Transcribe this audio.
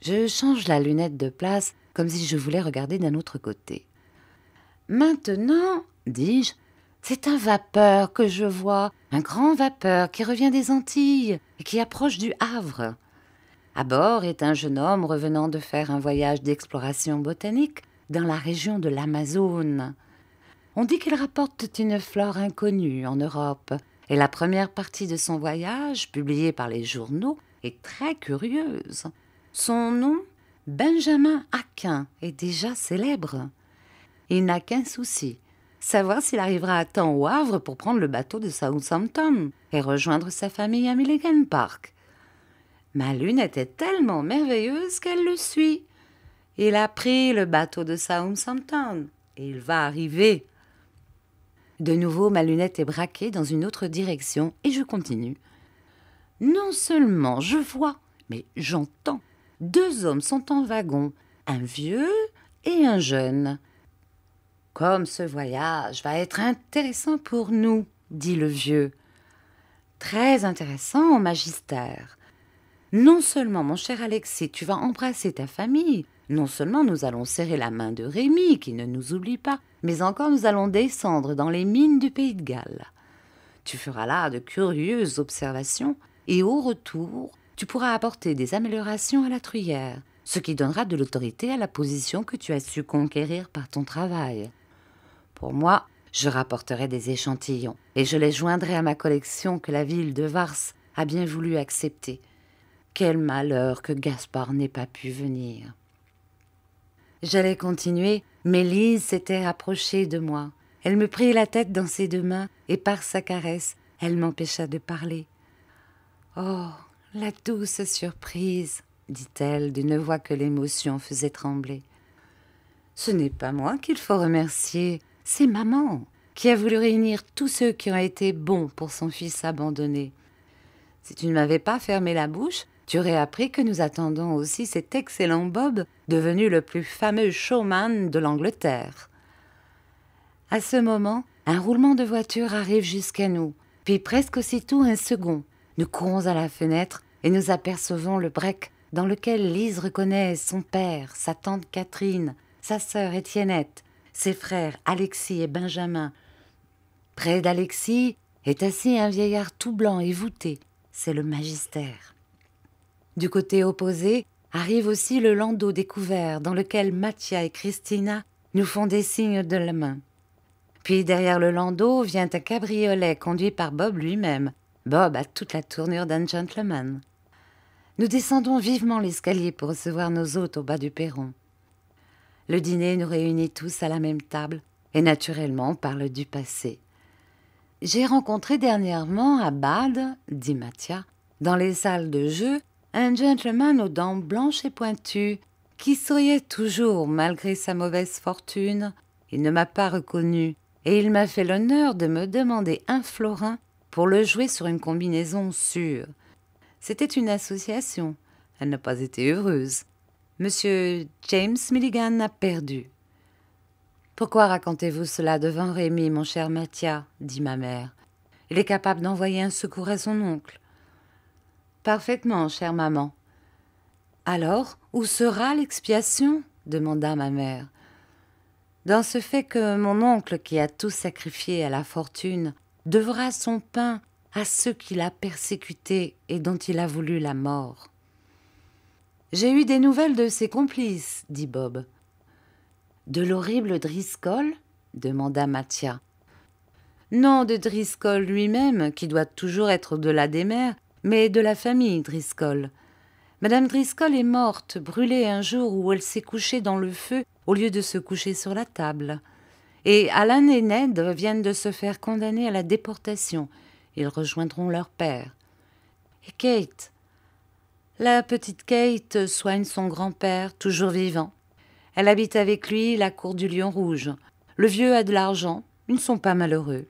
Je change la lunette de place, comme si je voulais regarder d'un autre côté. Maintenant, dis-je, c'est un vapeur que je vois, un grand vapeur qui revient des Antilles et qui approche du Havre. À bord est un jeune homme revenant de faire un voyage d'exploration botanique dans la région de l'Amazone. On dit qu'il rapporte une flore inconnue en Europe, et la première partie de son voyage, publiée par les journaux, est très curieuse. Son nom, Benjamin Aquin, est déjà célèbre. Il n'a qu'un souci, savoir s'il arrivera à temps au Havre pour prendre le bateau de Southampton et rejoindre sa famille à Milligan Park. Ma lunette est tellement merveilleuse qu'elle le suit. Il a pris le bateau de Southampton et il va arriver. De nouveau, ma lunette est braquée dans une autre direction et je continue. Non seulement je vois, mais j'entends. 2 hommes sont en wagon, un vieux et un jeune. « Comme ce voyage va être intéressant pour nous, » dit le vieux. « Très intéressant, Magister. Non seulement, mon cher Alexis, tu vas embrasser ta famille, non seulement nous allons serrer la main de Rémi, qui ne nous oublie pas, mais encore nous allons descendre dans les mines du Pays de Galles. Tu feras là de curieuses observations, et au retour, tu pourras apporter des améliorations à la Truyère, ce qui donnera de l'autorité à la position que tu as su conquérir par ton travail. Pour moi, je rapporterai des échantillons, et je les joindrai à ma collection que la ville de Vars a bien voulu accepter. Quel malheur que Gaspard n'ait pas pu venir. » J'allais continuer, mais Lise s'était approchée de moi. Elle me prit la tête dans ses 2 mains, et par sa caresse, elle m'empêcha de parler. « Oh, la douce surprise !» dit-elle d'une voix que l'émotion faisait trembler. « Ce n'est pas moi qu'il faut remercier, c'est maman, qui a voulu réunir tous ceux qui ont été bons pour son fils abandonné. Si tu ne m'avais pas fermé la bouche, tu aurais appris que nous attendons aussi cet excellent Bob, devenu le plus fameux showman de l'Angleterre. » À ce moment, un roulement de voiture arrive jusqu'à nous, puis presque aussitôt un second. Nous courons à la fenêtre et nous apercevons le break dans lequel Lise reconnaît son père, sa tante Catherine, sa sœur Étiennette, ses frères Alexis et Benjamin. Près d'Alexis est assis un vieillard tout blanc et voûté, c'est le Magister. Du côté opposé arrive aussi le landau découvert dans lequel Mathia et Christina nous font des signes de la main. Puis derrière le landau vient un cabriolet conduit par Bob lui-même. Bob a toute la tournure d'un gentleman. Nous descendons vivement l'escalier pour recevoir nos hôtes au bas du perron. Le dîner nous réunit tous à la même table et naturellement parle du passé. « J'ai rencontré dernièrement à Bade, dit Mathia, dans les salles de jeu, un gentleman aux dents blanches et pointues, qui souriait toujours malgré sa mauvaise fortune. Il ne m'a pas reconnu, et il m'a fait l'honneur de me demander 1 florin pour le jouer sur une combinaison sûre. C'était une association. Elle n'a pas été heureuse. Monsieur James Milligan a perdu. »« Pourquoi racontez-vous cela devant Rémi, mon cher Mathia ?» dit ma mère. « Il est capable d'envoyer un secours à son oncle. » »« Parfaitement, chère maman. »« Alors, où sera l'expiation ?» demanda ma mère. « Dans ce fait que mon oncle, qui a tout sacrifié à la fortune, devra son pain à ceux qu'il a persécutés et dont il a voulu la mort. »« J'ai eu des nouvelles de ses complices, » dit Bob. « De l'horrible Driscoll ?» demanda Mathia. « Non de Driscoll lui-même, qui doit toujours être au-delà des mers, mais de la famille Driscoll. Madame Driscoll est morte, brûlée un jour où elle s'est couchée dans le feu au lieu de se coucher sur la table. Et Alan et Ned viennent de se faire condamner à la déportation. Ils rejoindront leur père. Et Kate ? La petite Kate soigne son grand-père, toujours vivant. Elle habite avec lui la cour du Lion Rouge. Le vieux a de l'argent, ils ne sont pas malheureux.